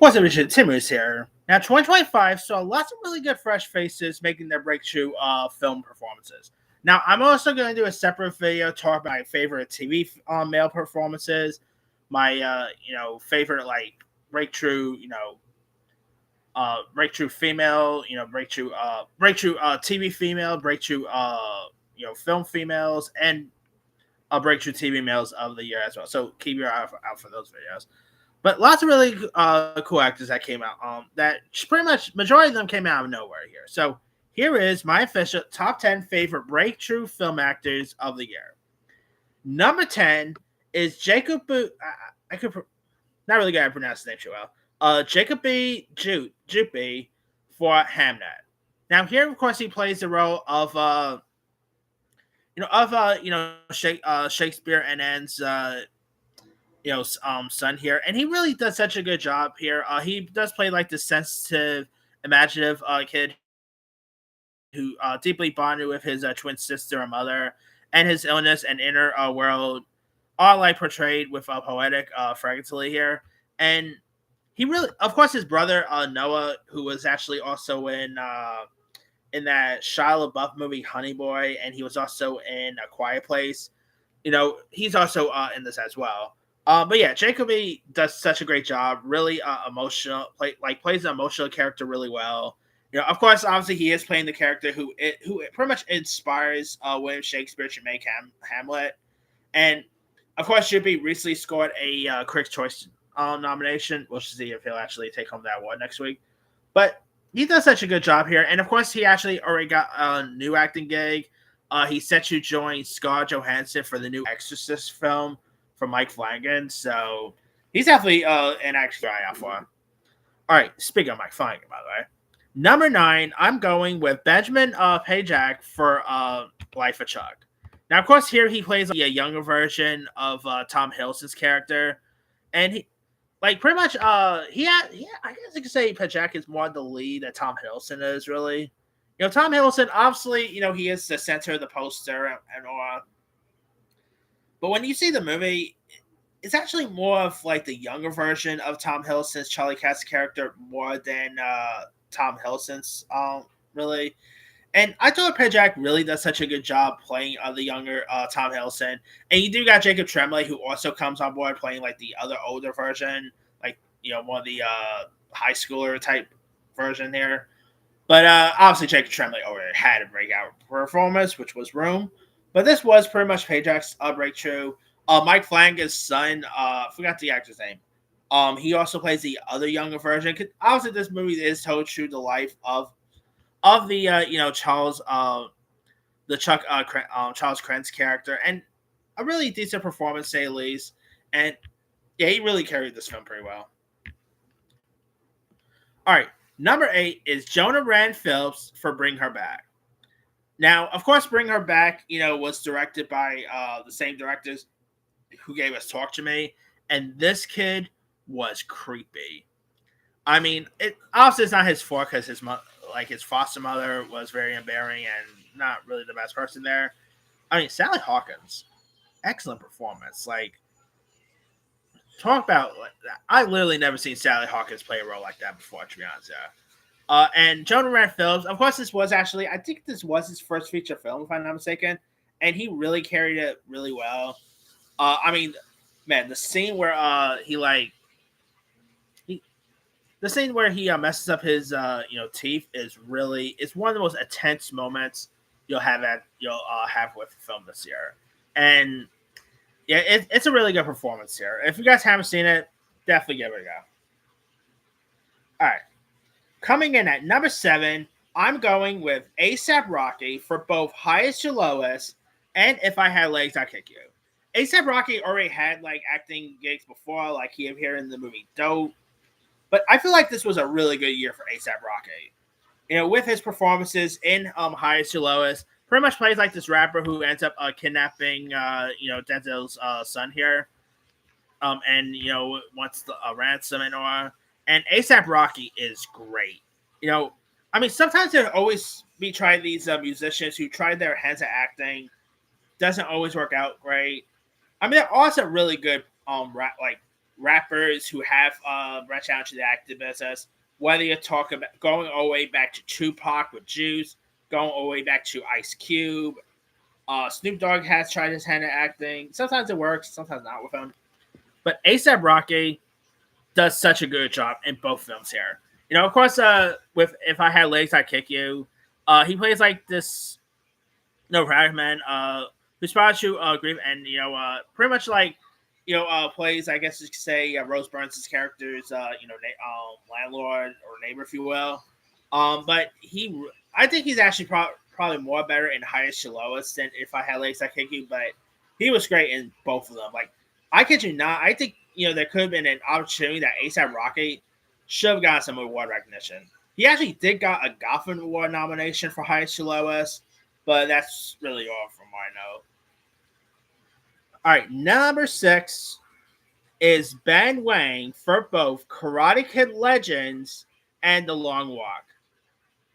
What's up, Richard? Tim is here. Now, 2025 saw lots of really good fresh faces making their breakthrough film performances. Now, I'm also going to do a separate video talk about my favorite TV male performances, my favorite breakthrough breakthrough female, breakthrough TV female, breakthrough film females, and breakthrough TV males of the year as well. So keep your eye out for those videos. But lots of really cool actors that came out. That pretty much majority of them came out of nowhere here. So here is my official top 10 favorite breakthrough film actors of the year. Number 10 is Jacob. I could not really good at pronouncing his name too well. Jacob B. Jupe for Hamnet. Now here, of course, he plays the role of Shakespeare and Ann's son here, and he really does such a good job here. He does play like the sensitive, imaginative kid who deeply bonded with his twin sister and mother, and his illness and inner world are like portrayed with poetic fragility here. And he really, of course, his brother Noah, who was actually also in that Shia LaBeouf movie Honey Boy, and he was also in A Quiet Place. He's also in this as well. But yeah, Jacoby does such a great job. Really emotional, plays an emotional character really well. Of course, obviously he is playing the character who pretty much inspires William Shakespeare to make Hamlet. And of course, Juppie recently scored a Critics' Choice nomination. We'll see if he'll actually take home that award next week. But he does such a good job here. And of course, he actually already got a new acting gig. He's set to join Scarlett Johansson for the new Exorcist film from Mike Flanagan. So he's definitely an actor eye out for. All right, speaking of Mike Flanagan, by the way. Number 9, I'm going with Benjamin Pajak for Life of Chuck. Now, of course, here he plays a younger version of Tom Hiddleston's character. And he, pretty much, I guess you could say Pajak is more the lead that Tom Hiddleston is, really. Tom Hiddleston, obviously, he is the center of the poster and all. But when you see the movie, it's actually more of like the younger version of Tom Hiddleston's Charlie Katz's character more than Tom Hiddleston's, really. And I thought Pajak really does such a good job playing the younger Tom Hiddleston. And you do got Jacob Tremblay, who also comes on board playing like the other older version, more of the high schooler type version here. But obviously, Jacob Tremblay already had a breakout performance, which was Room. But this was pretty much Pajak's breakthrough. Mike Flanagan's son, forgot the actor's name. He also plays the other younger version. Obviously, this movie is told through the life of the Charles Charles Krantz character, and a really decent performance, say the least. And yeah, he really carried this film pretty well. All right, number 8 is Jonah Rand Phillips for Bring Her Back. Now, of course, Bring Her Back, was directed by the same directors who gave us Talk to Me, and this kid was creepy. I mean, obviously it's not his fault because his foster mother was very unbearing and not really the best person there. I mean, Sally Hawkins, excellent performance. Talk about I literally never seen Sally Hawkins play a role like that before, to be honest. And Jonah Rand Phillips, of course, this was actually, I think this was his first feature film, if I'm not mistaken, and he really carried it really well. I mean, man, the scene where the scene where he messes up his teeth is really, it's one of the most intense moments you'll have with the film this year. And yeah, it's a really good performance here. If you guys haven't seen it, definitely give it a go. All right. Coming in at number 7, I'm going with A$AP Rocky for both Highest to Lowest and If I Had Legs, I'd Kick You. A$AP Rocky already had acting gigs before, he appeared in the movie Dope. But I feel like this was a really good year for A$AP Rocky. With his performances in Highest to Lowest, pretty much plays like this rapper who ends up kidnapping Denzel's son here. And wants a ransom and all. And A$AP Rocky is great. I mean, sometimes there always be trying these musicians who try their hands at acting. Doesn't always work out great. I mean, they're also really good rappers who have branched out into the acting business. Whether you talk about going all the way back to Tupac with Juice, going all the way back to Ice Cube. Snoop Dogg has tried his hand at acting. Sometimes it works, sometimes not with him. But ASAP Rocky does such a good job in both films here. Of course, with If I Had Legs, I'd Kick You. He plays like this radical man responds to grief, and pretty much like plays, I guess you could say, Rose Burns' character's landlord or neighbor, if you will. But I think he's actually probably more better in Highest to Lowest than If I Had Legs I Kick You, but he was great in both of them. Like, I kid you not, I think there could have been an opportunity that ASAP Rocky should have gotten some award recognition. He actually did got a Gotham Award nomination for Highest to Lowest, but that's really all from what I know. All right, number 6 is Ben Wang for both Karate Kid Legends and The Long Walk.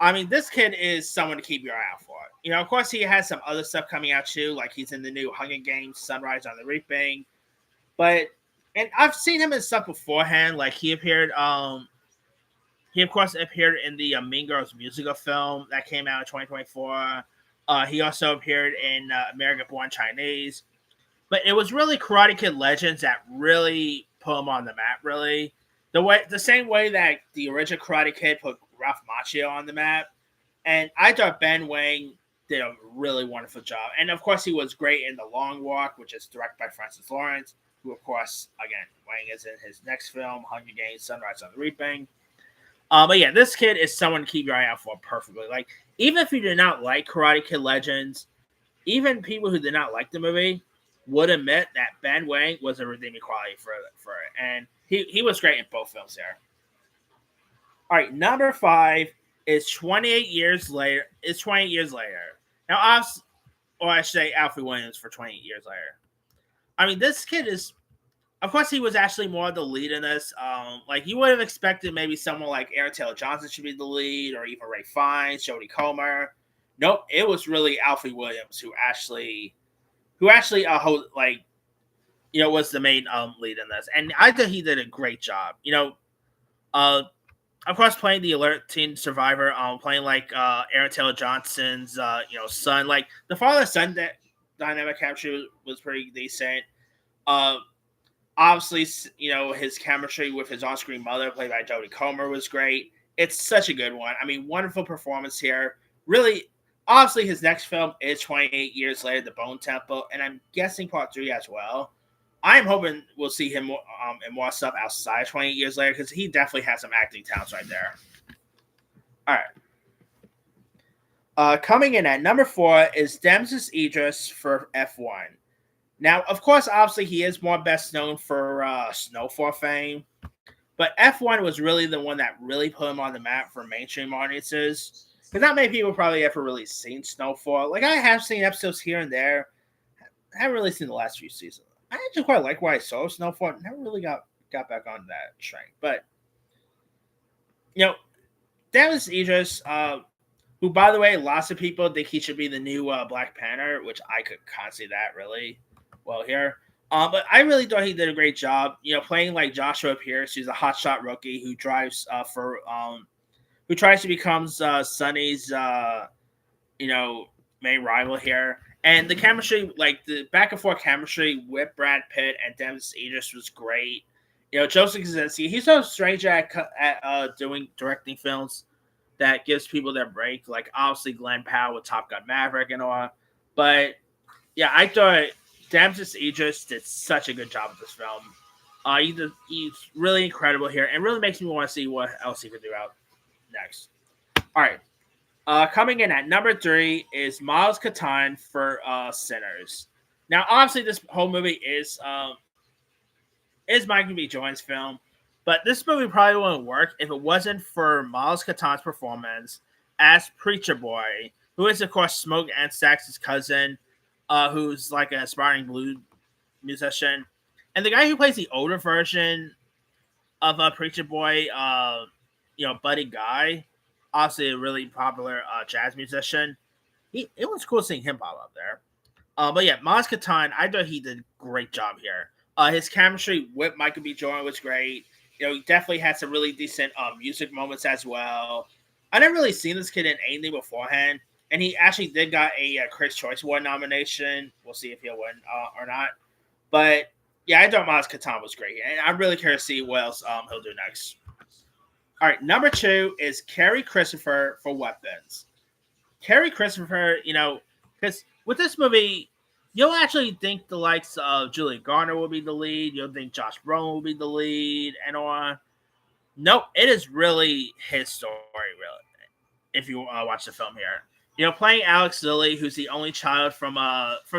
I mean, this kid is someone to keep your eye out for. Of course, he has some other stuff coming out too, like he's in the new Hunger Games, Sunrise on the Reaping. And I've seen him in stuff beforehand. Like he of course appeared in the Mean Girls musical film that came out in 2024. He also appeared in American Born Chinese. But it was really Karate Kid Legends that really put him on the map, really. The same way that the original Karate Kid put Ralph Macchio on the map. And I thought Ben Wang did a really wonderful job. And, of course, he was great in The Long Walk, which is directed by Francis Lawrence, who, of course, again, Wang is in his next film, Hunger Games, Sunrise on the Reaping. But, yeah, this kid is someone to keep your eye out for perfectly. Like, even if you did not like Karate Kid Legends, even people who did not like the movie would admit that Ben Wang was a redeeming quality for it. And he was great in both films there. All right, number 5 is 28 years later. It's 28 years later. Now, I should say Alfred Williams for 28 years later. I mean, this kid is, of course, he was actually more the lead in this. Like, you would have expected maybe someone like Aaron Taylor Johnson should be the lead, or even Ray Fiennes, Jodie Comer. Nope, it was really Alfred Williams who actually was the main lead in this, and I think he did a great job. Of course, playing the alert teen survivor, playing like Aaron Taylor Johnson's son, like the father-son dynamic chemistry was pretty decent. Obviously, his chemistry with his on-screen mother, played by Jodie Comer, was great. It's such a good one. I mean, wonderful performance here. Really. Obviously, his next film is 28 years later, The Bone Temple, and I'm guessing part 3 as well. I'm hoping we'll see him in more stuff outside 28 years later, because he definitely has some acting talents right there. All right. Coming in at number 4 is Damasus Idris for F1. Now, of course, obviously, he is more best known for Snowfall fame, but F1 was really the one that really put him on the map for mainstream audiences. Because not many people probably ever really seen Snowfall. Like, I have seen episodes here and there. I haven't really seen the last few seasons. I actually quite like why I saw Snowfall. Never really got back on that train. But, Damasus Idris, who, by the way, lots of people think he should be the new Black Panther, which I could kind of see that really well here. But I really thought he did a great job, playing like Joshua Pierce, who's a hotshot rookie who drives who tries to become Sonny's, main rival here. And the chemistry, like the back and forth chemistry with Brad Pitt and Damasus Idris was great. Joseph Kosinski, he's so strange at directing films that gives people their break. Like, obviously, Glenn Powell with Top Gun Maverick and all. But, yeah, I thought Damasus Idris did such a good job with this film. He's really incredible here and really makes me want to see what else he could do out next. All right. Coming in at number 3 is Miles Catan for Sinners. Now, obviously, this whole movie is Michael B. Jordan's film, but this movie probably wouldn't work if it wasn't for Miles Catan's performance as Preacher Boy, who is, of course, Smoke and Stax's cousin, who's like an aspiring blues musician. And the guy who plays the older version of Preacher Boy, Buddy Guy, obviously a really popular jazz musician. It was cool seeing him pop up there. But yeah, Miles Catan, I thought he did a great job here. His chemistry with Michael B. Jordan was great. He definitely had some really decent music moments as well. I never really seen this kid in anything beforehand, and he actually did got a Critics' Choice Award nomination. We'll see if he'll win or not. But yeah, I thought Miles Catan was great, and I'm really curious to see what else he'll do next. All right, number 2 is Kerry Christopher for Weapons. Kerry Christopher, because with this movie, you'll actually think the likes of Julia Garner will be the lead. You'll think Josh Brolin will be the lead, and on. Nope, it is really his story, really. If you watch the film here, playing Alex Lilly, who's the only child from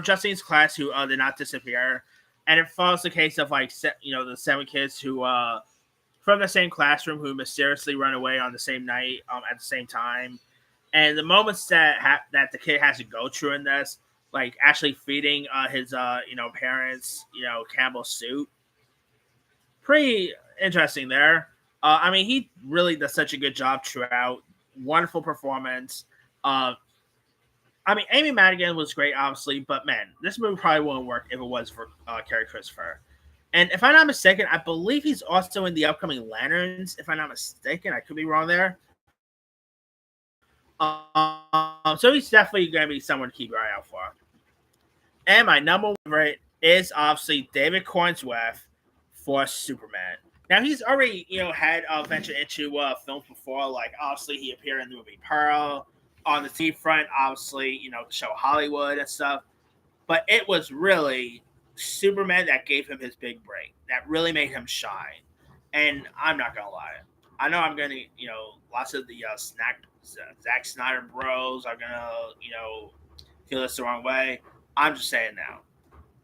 Justine's class who did not disappear, and it follows the case of the 7 kids who from the same classroom who mysteriously run away on the same night at the same time, and the moments that the kid has to go through in this, like actually feeding his parents Campbell soup, pretty interesting there. I mean, he really does such a good job throughout. Wonderful performance. I mean, Amy Madigan was great, obviously, but man, this movie probably wouldn't work if it was for Kerry Christopher. And if I'm not mistaken, I believe he's also in the upcoming Lanterns. If I'm not mistaken, I could be wrong there. So he's definitely going to be someone to keep your eye out for. And my number one favorite is obviously David Cornsworth for Superman. Now he's already had ventured into films before. Like obviously he appeared in the movie Pearl. On the TV front, obviously the show Hollywood and stuff. But it was really Superman that gave him his big break. That really made him shine. And I'm not gonna lie, I know I'm gonna lots of the Zack Snyder bros are gonna feel this the wrong way. I'm just saying now,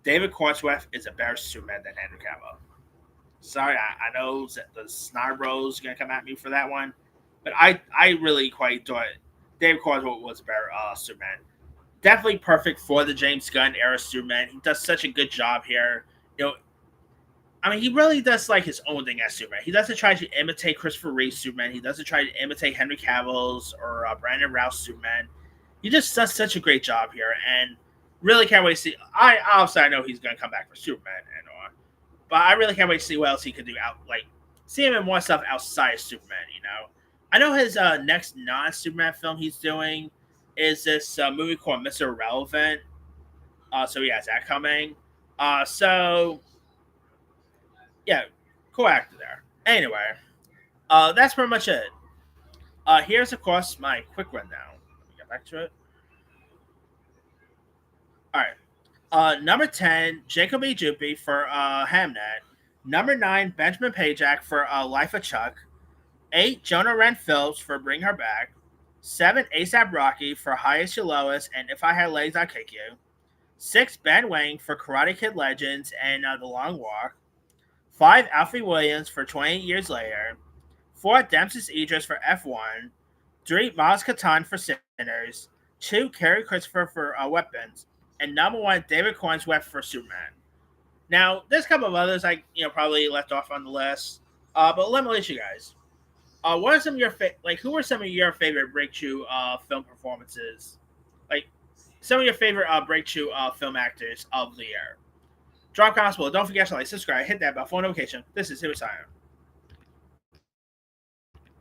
David Cornsworth is a better Superman than Henry Cavill. Sorry, I know the Snyder Bros are gonna come at me for that one, but I really quite thought David Cornsworth was a better Superman. Definitely perfect for the James Gunn era Superman. He does such a good job here. I mean, he really does like his own thing as Superman. He doesn't try to imitate Christopher Reeve's Superman. He doesn't try to imitate Henry Cavill's or Brandon Routh's Superman. He just does such a great job here, and really can't wait to see. I know he's going to come back for Superman and all, but I really can't wait to see what else he could do see him in more stuff outside of Superman. I know his next non-Superman film he's doing is this movie called Mr. Irrelevant. So he has that coming. So yeah, cool actor there. Anyway, that's pretty much it. Here's of course my quick rundown. Let me get back to it. All right. Number 10, Jacob E. Juppy for Hamnet. Number 9, Benjamin Pajak for Life of Chuck. 8, Jonah Ren Phillips for Bring Her Back. 7, ASAP Rocky for Highest to Lowest and If I Had Legs, I'd Kick You. 6, Ben Wang for Karate Kid Legends and The Long Walk. 5, Alfie Williams for 28 Years Later. 4, Dempsey Idris for F1. 3, Miles Catan for Sinners. 2, Kerry Christopher for Weapons. And number 1, David Cornsworth for Superman. Now, there's a couple of others I probably left off on the list, but let me let you guys. What are some of your who are some of your favorite breakthrough film performances? Like some of your favorite breakthrough film actors of the year. Drop comments below. Don't forget to like, subscribe, hit that bell for notification. This is Hibisire.